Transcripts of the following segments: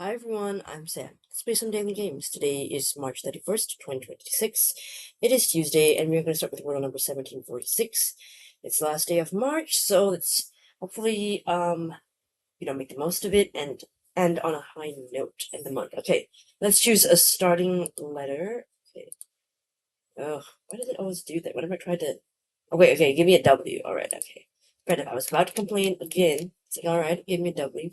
Hi everyone, I'm Sam. Let's play some daily games. Today is March 31st, 2026. It is Tuesday, and we're going to start with Wordle number 1746. It's the last day of March, so let's hopefully, make the most of it and end on a high note in the month. Okay, let's choose a starting letter. Okay. Ugh, why does it always do that? Whenever I try to... Oh, wait, okay, give me a W. Alright, okay. Right, I was about to complain again. It's like, alright, give me a W.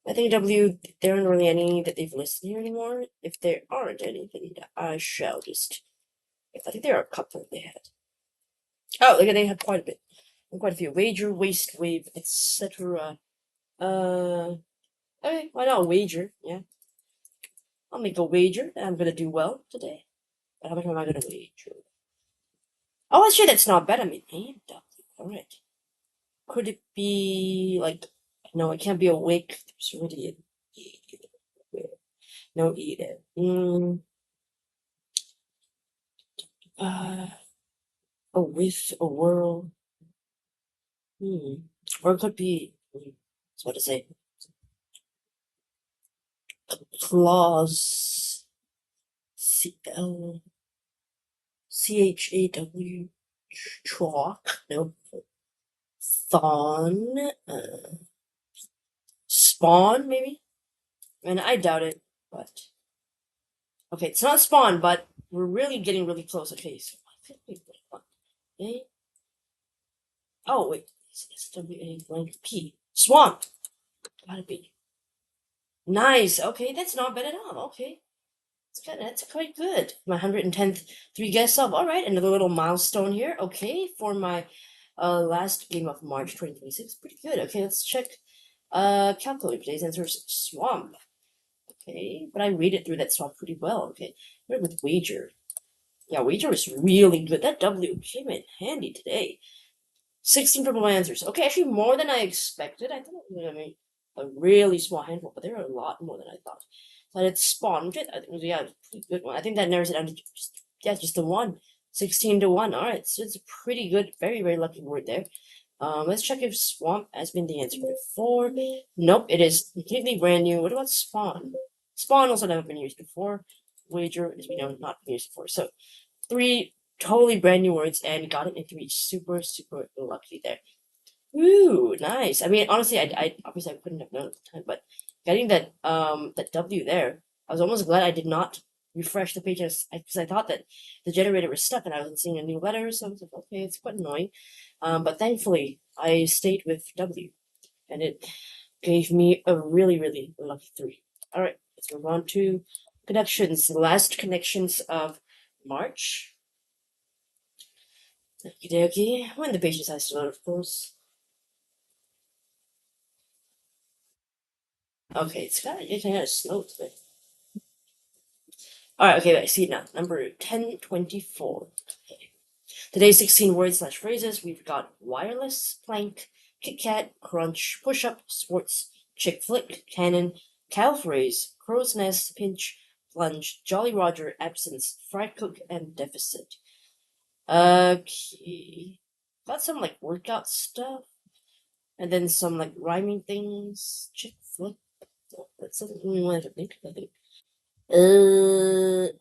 I think W, there aren't really any that they've listed here anymore. If there aren't any, then I shall just... I think there are a couple they had. Oh, look, they have quite a bit. Quite a few. Wager, waste, wave, etc. Okay, why not a wager? Yeah. I'll make a wager that I'm gonna do well today. But how much am I gonna wager? Oh, shit, that's not bad. I mean, and W. Alright. Could it be, like... No, it can't be awake. There's already an E. No E there. A with a whirl. Or it could be, that's what to say. Claws. CHAW. Chalk. Nope. Thon. Spawn, maybe? I mean, I doubt it, but. Okay, it's not spawn, but we're really getting really close. Okay, so okay. Oh, wait. It's W-A-blank-P. Swamp. Gotta be. Nice. Okay, that's not bad at all. Okay. That's quite good. My 110th 3 guess up. Alright, another little milestone here. Okay, for my last game of March 2026. Pretty good. Okay, let's check. Calculate today's answer is swamp. Okay, but I read it through that swamp pretty well. Okay, what with wager? Yeah, wager is really good. That W came in handy today. 16 triple answers. Okay, actually more than I expected. I thought it was gonna be a really small handful, but there are a lot more than I thought. But it's spawned it. I think it was, a pretty good one. I think that narrows it down to just the one. 16 to 1. Alright, so it's a pretty good, very, very lucky word there. Let's check if swamp has been the answer before. Nope, it is completely brand new. What about spawn? Spawn also never been used before. Wager, as we know, not been used before. So 3 totally brand new words and got it in 3. Super, super lucky there. Ooh, nice. I mean, honestly, I obviously I couldn't have known at the time, but getting that that W there, I was almost glad I did not refresh the page because I thought that the generator was stuck and I wasn't seeing a new letter, so I was like, okay, it's quite annoying. But thankfully, I stayed with W, and it gave me a really, really lucky 3. All right, let's move on to connections. The last connections of March. Okay, when the page decides to load, of course. Okay, it's kind of slow today. Alright, okay, I see it now. Number 1024. Okay. Today's 16 words slash phrases. We've got wireless, plank, Kit Kat, crunch, push up, sports, chick flick, cannon, cow phrase, crow's nest, pinch, plunge, Jolly Roger, absence, fry cook, and deficit. Okay. Got some like workout stuff. And then some like rhyming things. Chick flick. That's something we wanted to think. I think. Okay.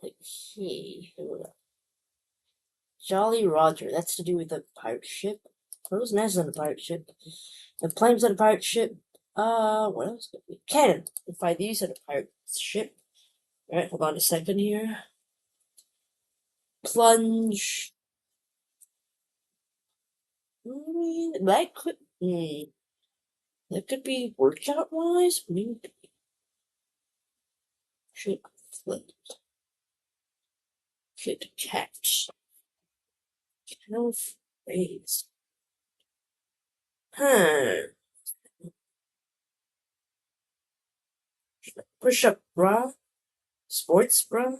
Jolly Roger. That's to do with the pirate ship. Crow's Nest on a pirate ship. The planes on a pirate ship. What else could be? Cannon. We find these on a pirate ship. Alright, hold on a second here. Plunge. That could. That could be workout wise. Maybe. Chick flick. Kit Kat. Cow phrase. Push up bra. Sports bra.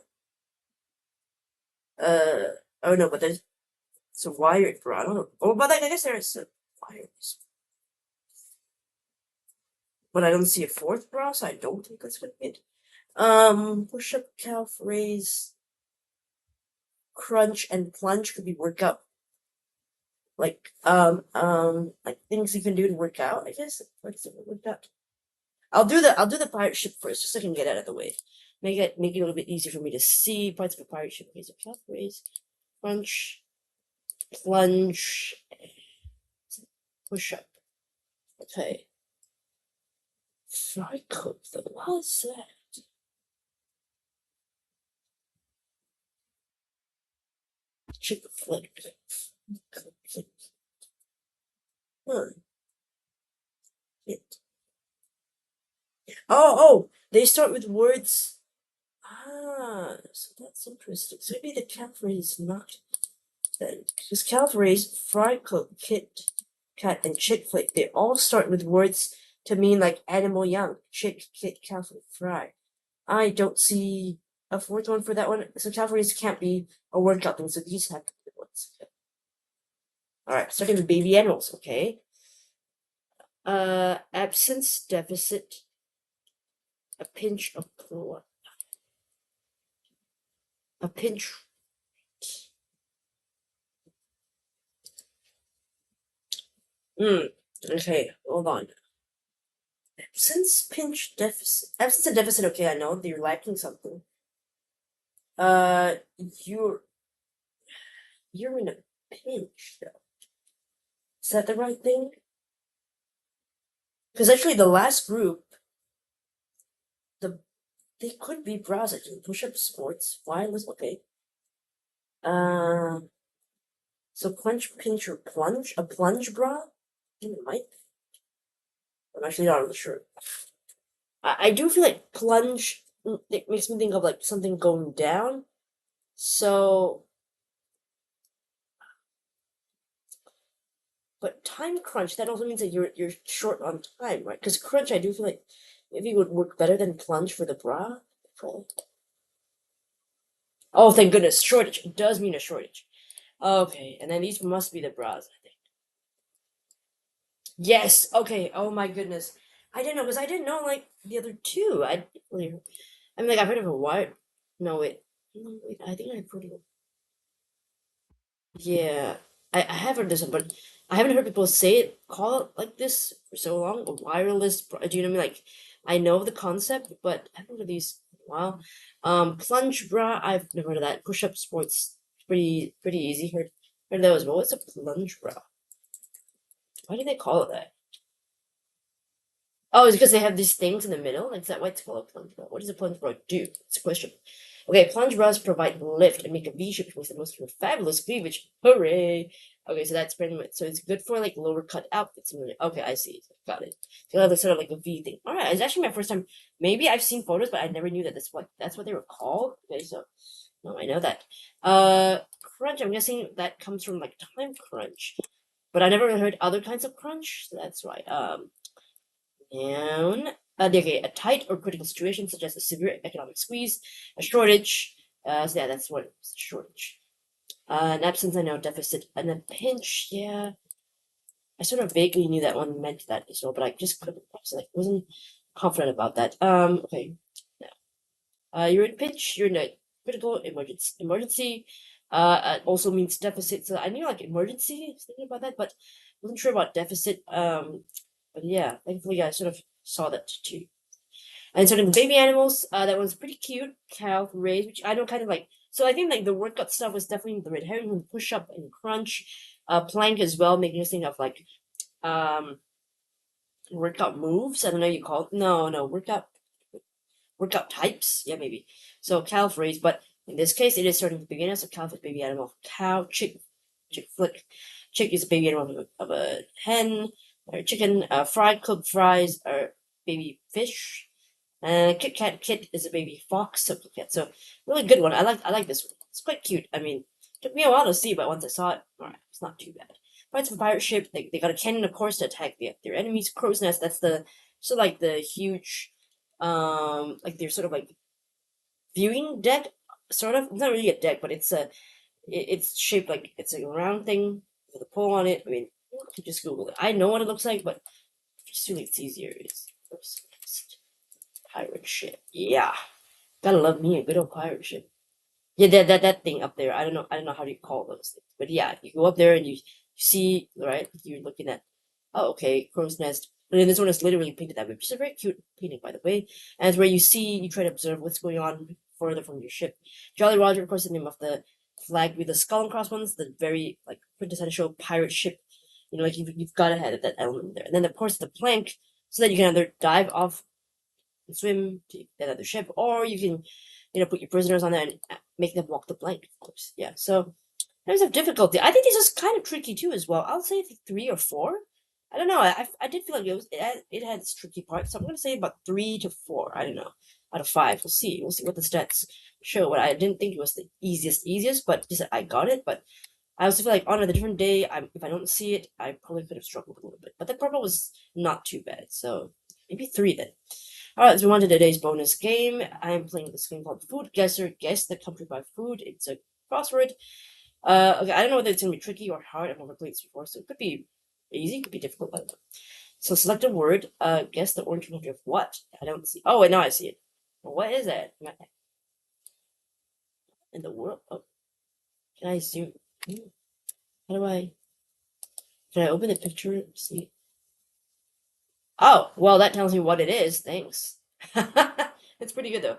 Oh no, but there's it's a wired bra. I don't know. Oh, but I guess there's a wired. But I don't see a fourth bra, so I don't think that's gonna be it. Push up, calf raise, crunch, and plunge could be workout. Like things you can do to work out, I guess. What's it workout? I'll do the pirate ship first, just so I can get out of the way. Make it a little bit easier for me to see parts of the pirate ship. Okay, so calf raise, crunch, plunge, push up. Okay. Fry cook. What was that? Chick flick. Huh. It. Oh, they start with words. Ah, so that's interesting. So maybe the cavalry is not then. Because cavalry's fry cook, kit, cat, and chick flick, they all start with words to mean like animal young. Chick, kit, cavalry, fry. I don't see a fourth one for that one. So cavalry's can't be a word couple, so these have to be the ones. Okay. Alright, starting with baby animals, okay. Absence, deficit, a pinch of what? A pinch. Okay, hold on. Absence, pinch, deficit. Absence and deficit, okay, I know you're lacking something. You're in a pinch, though. Is that the right thing? Because actually, the last group, they could be bras actually. Push-up, sports, wireless, okay. So clench, pinch, or plunge? A plunge bra? I think it might. I'm actually not really sure. I do feel like plunge, it makes me think of like something going down. So, but time crunch, that also means that you're short on time, right? Because crunch, I do feel like maybe would work better than plunge for the bra. Oh, thank goodness, shortage. It does mean a shortage. Okay, and then these must be the bras, I think. Yes, okay, oh my goodness. I didn't know, because I didn't know, like, the other two. I mean, like, I've heard of a wire. No, wait. No, wait, I think I've heard of it. Yeah, I have heard this one, but I haven't heard people say it, call it like this for so long. A wireless, do you know what I mean? Like, I know the concept, but I haven't heard of these in a while. Plunge bra, I've never heard of that. Push-up sports, pretty easy. Heard of those, but what's a plunge bra? Why do they call it that? Oh, it's because they have these things in the middle? Like, is that why it's called a plunge bra? What does a plunge bra do? It's a question. Okay, plunge bras provide lift and make a V shape, which makes the most fabulous cleavage. Hooray! Okay, so that's pretty much, so it's good for like lower cut outfits. Okay, I see. Got it. So you have sort of like a V thing. All right, it's actually my first time. Maybe I've seen photos, but I never knew that that's what they were called. Okay, so no, I know that. Crunch. I'm guessing that comes from like time crunch, but I never heard other kinds of crunch. So that's why. Noun. Okay, a tight or critical situation such as a severe economic squeeze, a shortage. So yeah, that's what it's a shortage. An absence, I know, deficit, and a pinch. Yeah, I sort of vaguely knew that one meant that as well, but I just couldn't. Wasn't confident about that. Okay. Now, you're in pinch. You're in a critical emergency. Emergency. Also means deficit. So I knew like emergency. I was thinking about that, but wasn't sure about deficit. But yeah, thankfully I sort of saw that too. And sort of baby animals, that was pretty cute. Cow raised, which I don't kind of like. So I think like the workout stuff was definitely the red herring, push up and crunch, plank as well, making us think of like workout moves. I don't know you call it. No, workout types. Yeah, maybe. So cow raised, but in this case it is starting with beginners. So cow is baby animal. Cow, chick flick. Chick is a baby animal of a hen or chicken. Fried cooked fries are baby fish. Kit Kat Kit is a baby fox supplicant. So really good one. I like this one. It's quite cute. I mean, took me a while to see, but once I saw it, alright, it's not too bad. Fights from pirate ship. They got a cannon, of course, to attack their enemies. Crow's nest. That's the so like the huge, like they're sort of like viewing deck, sort of. It's not really a deck, but it's shaped like it's a round thing with a pole on it. I mean, you can just Google it. I know what it looks like, but just feel it's easier. It's pirate ship. Yeah. Gotta love me a good old pirate ship. Yeah, that thing up there. I don't know how do you call those things. But yeah, you go up there and you see, right, you're looking at, oh, okay, crow's nest, And then this one is literally painted that way, which is a very cute painting, by the way. And it's where you try to observe what's going on further from your ship. Jolly Roger, of course, the name of the flag with the skull and cross ones, the very like quintessential pirate ship. You know, like you've got to have that element there. And then of course the plank, so that you can either dive off and swim to that other ship, or you can, put your prisoners on there and make them walk the plank. Of course, yeah. So there's a difficulty. I think this is kind of tricky too, as well. I'll say 3 or 4. I don't know. I did feel like it had its tricky parts, so I'm gonna say about 3 to 4. I don't know, out of 5. We'll see. We'll see what the stats show. But I didn't think it was the easiest, but just I got it. But I also feel like on a different day, if I don't see it, I probably could have struggled a little bit. But the purple was not too bad, so maybe 3 then. Alright, so on to today's bonus game. I'm playing this game called Food Guesser. Guess the country by food. It's a crossword. Okay, I don't know whether it's gonna be tricky or hard. I've never played this before, so it could be easy, it could be difficult. I don't know. So select a word. Guess the orange country of what? I don't see. Oh wait, now I see it. What is that? In the world? Oh, can I zoom? How do I? Can I open the picture? See. Oh, well, that tells me what it is. Thanks. It's pretty good though,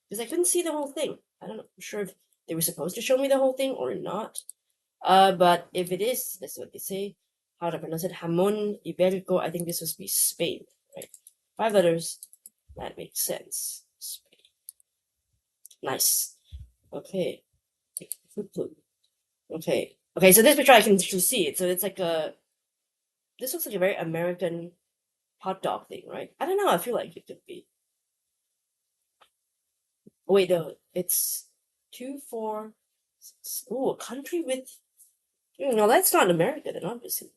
because I couldn't see the whole thing. I don't know. I'm sure if they were supposed to show me the whole thing or not. But if it is, that's what they say. How to pronounce it? Jamón Ibérico. I think this must be Spain, right? 5 letters. That makes sense. Spain. Nice. Okay. Okay. Okay, so this picture I can actually see it. So it's like this looks like a very American hot dog thing, right? I don't know. I feel like it could be. Oh, wait, no. It's 2, 4, 6. Ooh, a country with. No, that's not America then, obviously.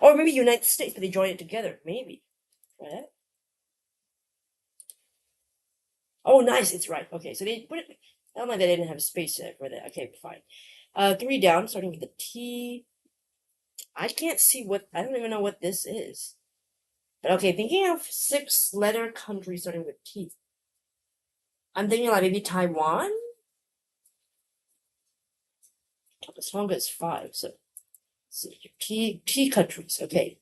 Or maybe United States, but they join it together. Maybe. Right? Oh, nice. It's right. Okay, so they put it. I don't like they didn't have a space for that. Okay, fine. 3 down, starting with the T. I can't see what. I don't even know what this is. But okay, thinking of 6-letter country starting with T. I'm thinking like maybe Taiwan. Tonga is 5, so T countries. Okay.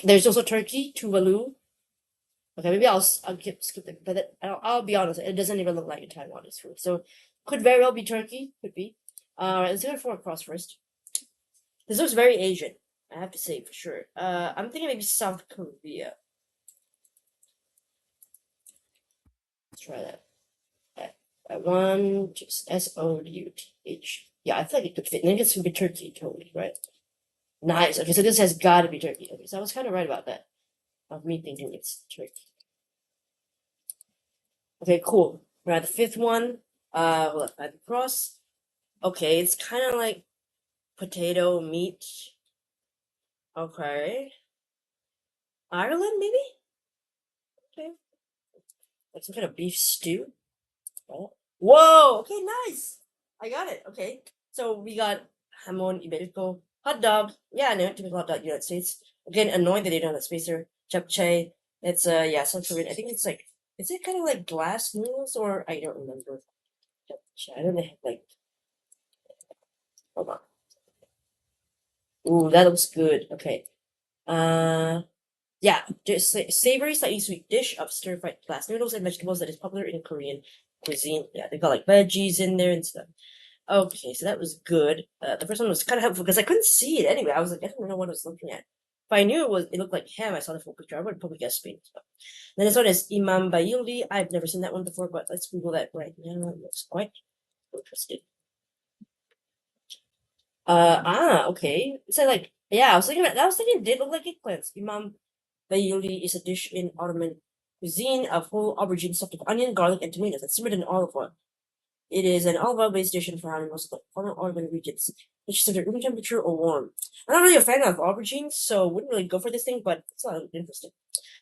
There's also Turkey, Tuvalu. Okay, maybe I'll skip it, but I'll be honest, it doesn't even look like a Taiwanese food, so could very well be Turkey, could be. Alright, let's go for a cross first. This looks very Asian, I have to say for sure. I'm thinking maybe South Korea. Let's try that. That one, just South. Yeah, I feel like it could fit. And then it's gonna be Turkey, totally, right? Nice. Okay, so this has got to be Turkey. Okay, so I was kind of right about that. Of me thinking it's Turkey. Okay, cool. We're at the 5th one. We'll at the cross. Okay, it's kind of like potato meat. Okay. Ireland, maybe? Okay. Like some kind of beef stew. Oh. Whoa! Okay, nice! I got it. Okay. So we got jamón ibérico. Hot dog. Yeah, I know. Typical hot dog, United States. Again, annoyed that they don't have a spacer. Japchae. It's, yeah, South Korean. I think it's like, is it kind of like glass noodles or I don't remember. Japchae. I don't know, like, hold on. Ooh, that looks good. Okay. Yeah, just savory, slightly sweet dish of stir-fried glass noodles and vegetables that is popular in Korean cuisine. Yeah, they got like veggies in there and stuff. Okay, so that was good. The first one was kind of helpful because I couldn't see it anyway. I was like, I don't know what I was looking at. If I knew it looked like ham, I saw the full picture, I would probably guess Spain. So. Then this one is Imam Bayildi. I've never seen that one before, but let's Google that right now. It looks quite interesting. Okay. So like, yeah, I was thinking it did look like eggplants. Imam Bayildi is a dish in Ottoman cuisine of whole aubergine stuffed with onion, garlic, and tomatoes that's simmered in olive oil. It is an olive oil-based dish found in most of the former Ottoman regions, which is served at room temperature or warm. I'm not really a fan of aubergines, so wouldn't really go for this thing, but it's not interesting.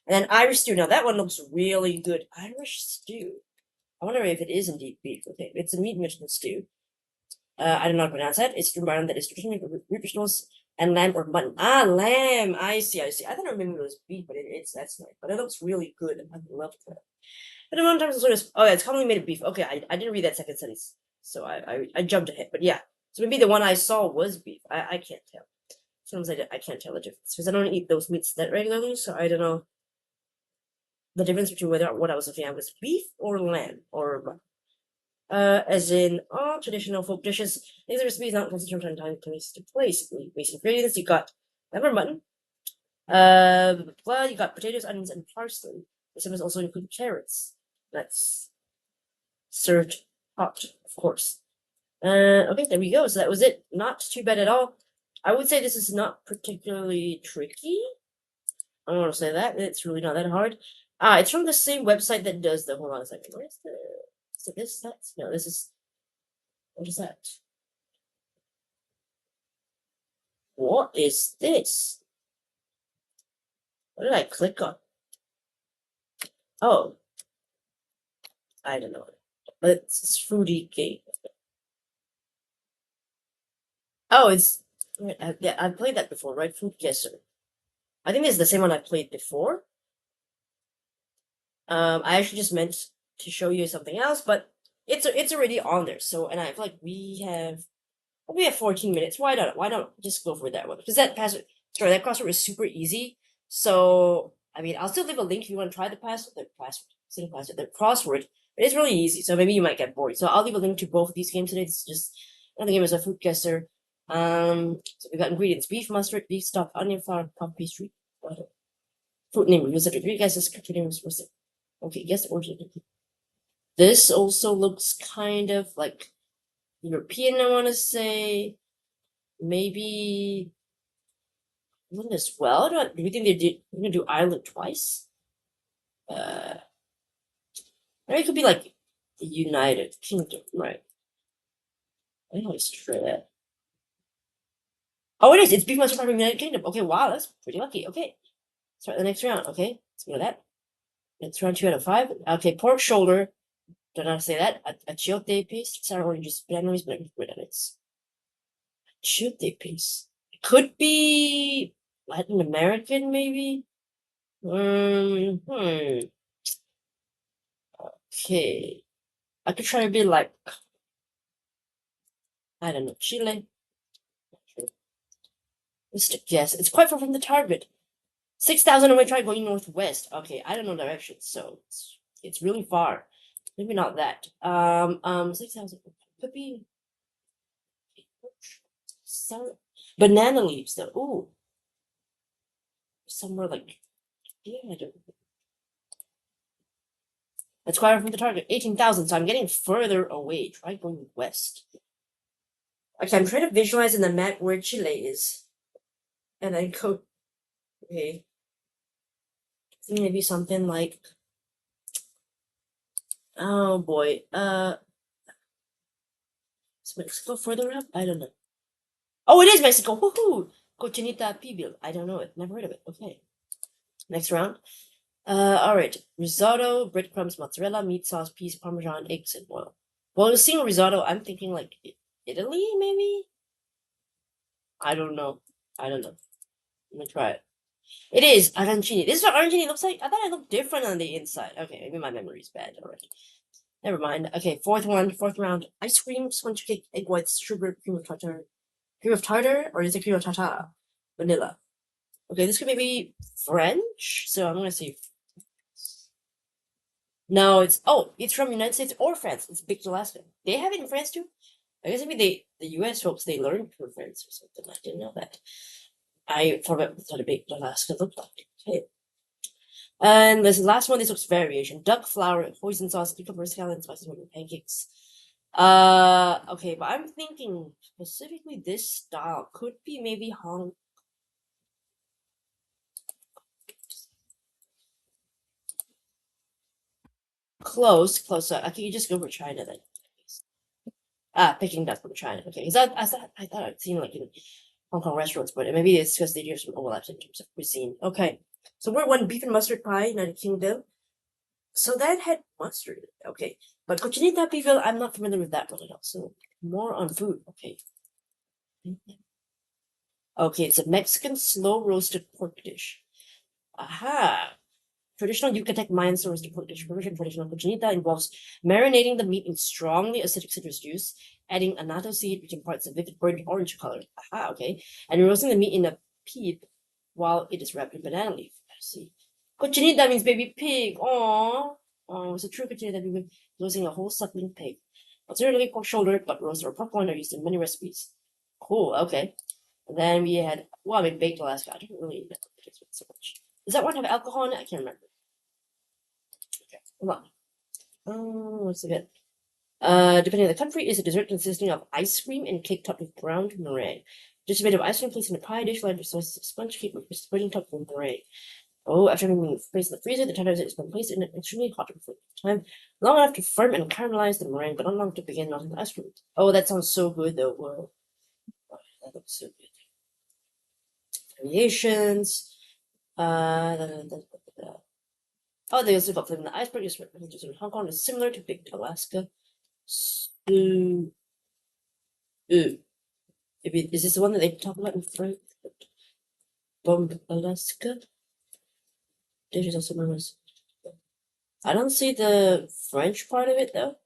And then Irish stew. Now that one looks really good. Irish stew. I wonder if it is indeed beef. Okay, it's a meat Michelin stew. I don't know how to pronounce that. It's environment that is traditionally root vegetables and lamb or mutton. Ah, lamb. I see. I thought maybe it was beef, but that's nice. But it looks really good. I love that. But in one terms of sort of, oh yeah, it's commonly made of beef. Okay, I didn't read that second sentence, so I jumped ahead. But yeah, so maybe the one I saw was beef. I can't tell. Sometimes I can't tell the difference because I don't eat those meats that regularly, so I don't know the difference between whether what I was looking at was beef or lamb or as in all traditional folk dishes. These are recipes not consistent from time to place. Basic ingredients: you got lamb or mutton, you got potatoes, onions, and parsley. Some also include carrots. That's served hot, of course. Okay, there we go. So that was it. Not too bad at all. I would say this is not particularly tricky. I don't want to say that. It's really not that hard. It's from the same website that does the. Hold on a second. Where's the? Is it this? That's no. This is. What is that? What is this? What did I click on? Oh, I don't know. But it's Foodie game. Oh, it's yeah. I've played that before, right? Food Guesser. I think this is the same one I played before. I actually just meant to show you something else, but it's already on there. So, and I feel like we have 14 minutes. Why don't just go for that one? Because that crossword is super easy. So, I mean, I'll still leave a link if you want to try the crossword. It is really easy, so maybe you might get bored. So I'll leave a link to both of these games today. It's just another game is a food guesser. So we got ingredients: beef, mustard, beef stock, onion flour, puff pastry, butter. Fruit name: rosette. Three guesses. Country name is rosette. Okay, guess the origin. This also looks kind of like European, I want to say. Maybe England as well. Do we think they're going to do Ireland twice? Maybe it could be like the United Kingdom, right? I think let's try that. Oh, it is. It's beef mustard from the United Kingdom. Okay, wow, that's pretty lucky. Okay, start the next round. Okay, let's go to that. It's round 2 out of 5. Okay, pork shoulder. Don't know how to say that. Achiote paste. Sour oranges, bananas, but it's achiote paste. It could be Latin American, maybe. Okay. I could try to be like, I don't know, Chile. Just a guess. It's quite far from the target. 6,000 away, try going northwest. Okay, I don't know directions, so it's really far. Maybe not that. 6,000 could be banana leaves though. Ooh. Somewhere like yeah, I don't know. That's quite far from the target. 18,000, so I'm getting further away. Try going west. Okay, I'm trying to visualize in the map where Chile is. And then go okay. I think maybe something like oh boy. Is Mexico further up? I don't know. Oh, it is Mexico. Woohoo! Cochinita pibil. I don't know it. Never heard of it. Okay. Next round. Alright. Risotto, breadcrumbs, mozzarella, meat sauce, peas, parmesan, eggs, and oil. Well, seeing risotto, I'm thinking like Italy, maybe? I don't know. Let me try it. It is arancini. This is what arancini looks like. I thought it looked different on the inside. Okay, maybe my memory's bad already. Never mind. Okay, fourth round. Ice cream, sponge cake, egg whites, sugar, cream of tartar. Cream of tartar, or is it cream of tartar? Vanilla. Okay, this could be French, so I'm gonna say. No, it's from United States or France. It's Baked Alaska. They have it in France too. I guess maybe the U.S. folks they learned from France or something. I didn't know that. I forgot what a Baked Alaska looked like. Okay. And this last one, this looks variation. Duck flour, hoisin sauce, cucumber scallion, spicy pancakes. Okay, but I'm thinking specifically this style could be maybe Hong. Close. Okay, you just go for China then. Picking duck from China. Okay, because I thought I'd seen like in Hong Kong restaurants, but maybe it's because they do some overlaps in terms of cuisine. Okay, so we're one beef and mustard pie, United Kingdom. So that had mustard. Okay, but cochinita pibil, I'm not familiar with that one at all. So more on food. Okay. Okay, it's a Mexican slow roasted pork dish. Aha. Traditional Yucatec Mayan source traditional cochinita involves marinating the meat in strongly acidic citrus juice, adding annatto seed, which imparts a vivid burnt orange color. Aha, okay. And roasting the meat in a peat while it is wrapped in banana leaf. I see. Cochinita means baby pig. Aww. Oh, it's a true cochinita baby roasting a whole suckling pig. Alternatively, pork shoulder, butt roast, or popcorn are used in many recipes. Cool, okay. And then we had, well, I mean, baked Alaska. I don't really know so much. Does that one have alcohol in it? I can't remember. Okay, hold on. What's it? Depending on the country, is a dessert consisting of ice cream and cake topped with browned meringue. Just made of ice cream placed in a pie dish lined with slices of sponge cake with pudding topped with meringue. Oh, after being placed in the freezer, the tenderizer is been placed in an extremely hot time, long enough to firm and caramelize the meringue, but not long to begin melting the ice cream. Oh, that sounds so good, though. Whoa. Oh, that looks so good. Variations. Oh, they also got flavor in the iceberg. Is represented in Hong Kong is similar to baked Alaska. Is this the one that they talk about in Frank? Bomb Alaska. Dishes also known as. I don't see the French part of it though.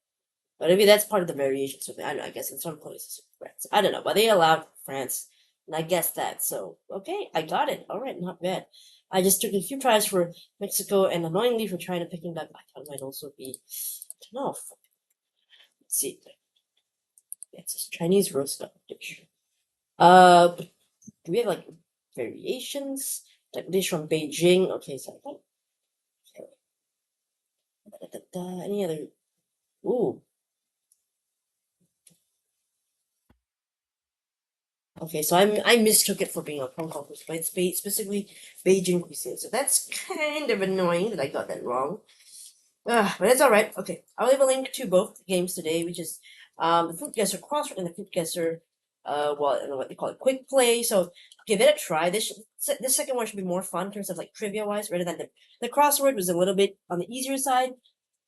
But maybe that's part of the variation. So I don't know. I guess in some places, France. I don't know, but they allowed France, and I guess that. So okay, I got it. All right, not bad. I just took a few tries for Mexico, and annoyingly for trying to pick it up, I thought it might also be. I don't know. Let's see. It's a Chinese roast duck dish. Do we have like variations? Like dish from Beijing. Okay, so I think. Any other? Ooh. Okay, so I mistook it for being a Hong Kong cuisine, but it's specifically Beijing cuisine. So that's kind of annoying that I got that wrong. But it's all right. Okay, I'll leave a link to both games today, which is the Food Guesser Crossword and the Food Guesser, well, I don't know what they call it, Quick Play. So give it a try. This second one should be more fun in terms of like trivia wise, rather than the crossword was a little bit on the easier side.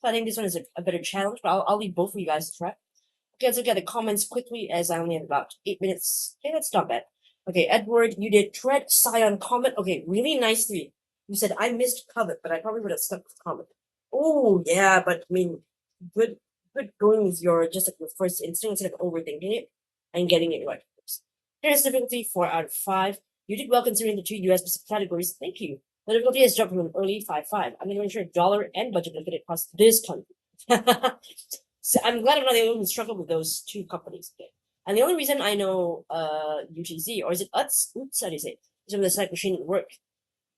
So I think this one is a better challenge. But I'll leave both of you guys to try. Okay, let's look at the comments quickly as I only have about 8 minutes. Okay, that's not bad. Okay, Edward, you did Tread Scion comment. Okay, really nicely. You said I missed covet, but I probably would have stuck with comment. Oh yeah, but I mean, good going with your just like your first instinct instead of overthinking it and getting it right. Here's difficulty 4 out of 5. You did well considering the 2 US specific categories. Thank you. The difficulty has dropped from an early 5-5. I'm going to ensure dollar and budget will fit across this country. So I'm glad I'm not the only one who struggled with those two companies. Okay. And the only reason I know UTZ, or is it UTS? Oops, how do you say it? Is the snack machine at work.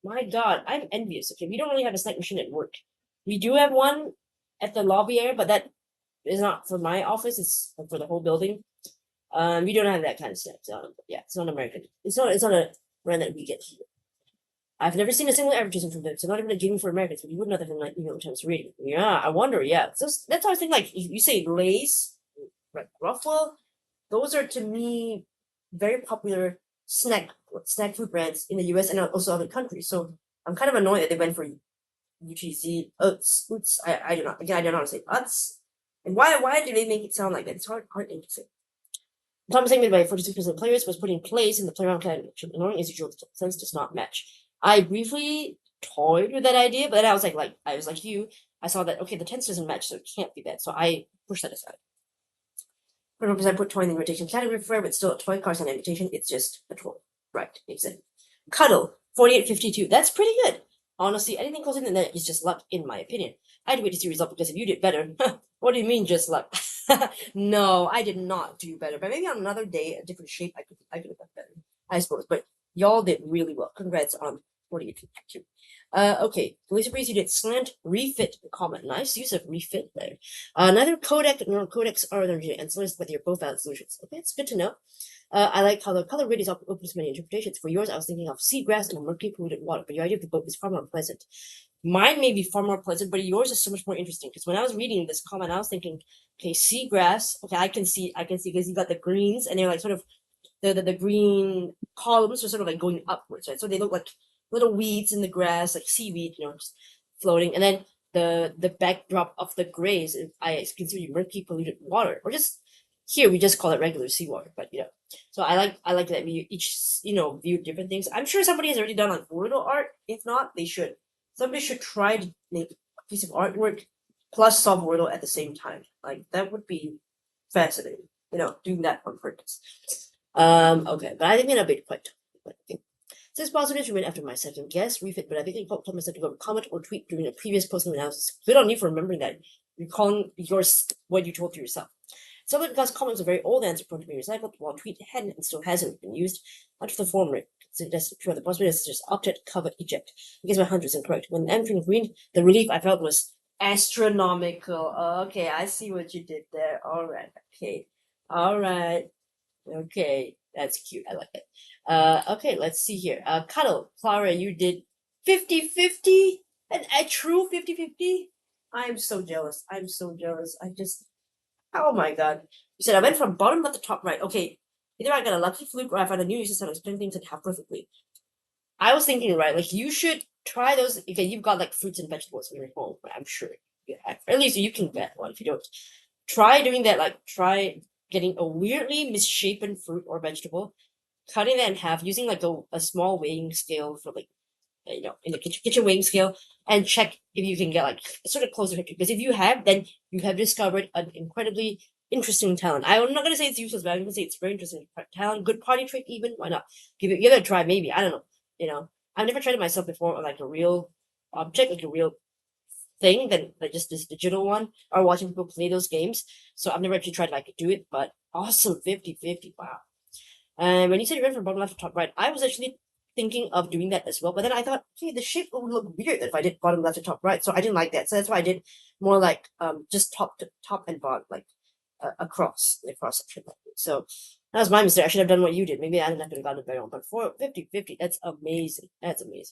My God, I'm envious. Okay, we don't really have a snack machine at work. We do have one at the lobby area, but that is not for my office. It's for the whole building. We don't have that kind of stuff. So, yeah, it's not American. It's not a brand that we get here. I've never seen a single advertisement from them. So not even a gaming for Americans, but you would not have been like New York Times rating. Yeah, I wonder. Yeah, so that's how I think. Like you say, Lay's, like Ruffalo, those are to me very popular snack food brands in the U.S. and also other countries. So I'm kind of annoyed that they went for UTZ, Oots. I don't know. Again, I don't know how to say Uts. And why do they make it sound like that? It's hard to say. Tom segmented by 46% of players was put in place in the playground category. Ignoring as usual, the sense does not match. I briefly toyed with that idea, but then I was like you. I saw that okay, the tense doesn't match, so it can't be that. So I pushed that aside. Because I put toy in the invitation category for but still a toy car's an invitation. It's just a toy. Right, exactly. Cuddle 4852. That's pretty good. Honestly, anything closer than that is just luck, in my opinion. I'd wait to see result because if you did better, what do you mean just luck? No, I did not do better. But maybe on another day, a different shape, I could have done better, I suppose. But y'all did really well. Congrats on 4852. Okay, Lisa Breeze, you did slant refit comment. Nice use of refit there. Neither codec nor codecs are the answers, but they're both valid solutions. Okay, it's good to know. I like how the color grid is open to many interpretations. For yours, I was thinking of seagrass and murky polluted water, but your idea of the boat is far more pleasant. Mine may be far more pleasant, but yours is so much more interesting. Because when I was reading this comment, I was thinking, okay, seagrass. Okay, I can see because you got the greens, and they're like sort of the green columns are sort of like going upwards, right? So they look like little weeds in the grass, like seaweed, just floating. And then the backdrop of the grays, I consider murky polluted water, or just here we just call it regular seawater, but So I like that we each view different things. I'm sure somebody has already done like Wordle art. If not, they should. somebody should try to make a piece of artwork plus solve Wordle at the same time. Like, that would be fascinating. Doing that on purpose. Okay, but I think it'll be quite tough. Since positives remain after my second guess, refit, but I think I told myself to go comment or tweet during a previous posting analysis. Good on you for remembering that. Recalling what you told to yourself. Some because comments are very old and prone to be recycled, while tweet hadn't and still hasn't been used. Much of the form rate suggests two other possibilities, such as opted, covered, eject. I guess my hunch is incorrect. When entering green, the relief I felt was astronomical. Okay, I see what you did there. Alright, okay. Alright. Okay, that's cute. I like it. Okay, let's see here. Cuddle, Clara, you did 50-50? A true 50-50? I'm so jealous. I'm so jealous. Oh my god. You said I went from bottom left to top right. Okay, either I got a lucky fluke or I found a new use to explain things in half perfectly. I was thinking, right, like you should try those. Okay, you've got like fruits and vegetables in your home, right? I'm sure. Yeah, at least you can get one if you don't. Try doing that, like try getting a weirdly misshapen fruit or vegetable, cutting it in half, using like a small weighing scale for like in the kitchen weighing scale, and check if you can get like sort of closer picture. Because if you have, then you have discovered an incredibly interesting talent. I'm not gonna say it's useless, but I'm gonna say it's very interesting talent, good party trick even. Why not give it a try? Maybe I don't know. I've never tried it myself before, or like a real object, like a real thing than like just this digital one, or watching people play those games. So I've never actually tried like do it, but awesome 50-50. Wow. And when you said you went from bottom left to top right, I was actually thinking of doing that as well. But then I thought, okay, the shape would look weird if I did bottom left to top right. So I didn't like that. So that's why I did more like just top to top and bottom, like across the cross section. So that was my mistake. I should have done what you did. Maybe I didn't have to have gotten it better on. But for 50-50, that's amazing. That's amazing.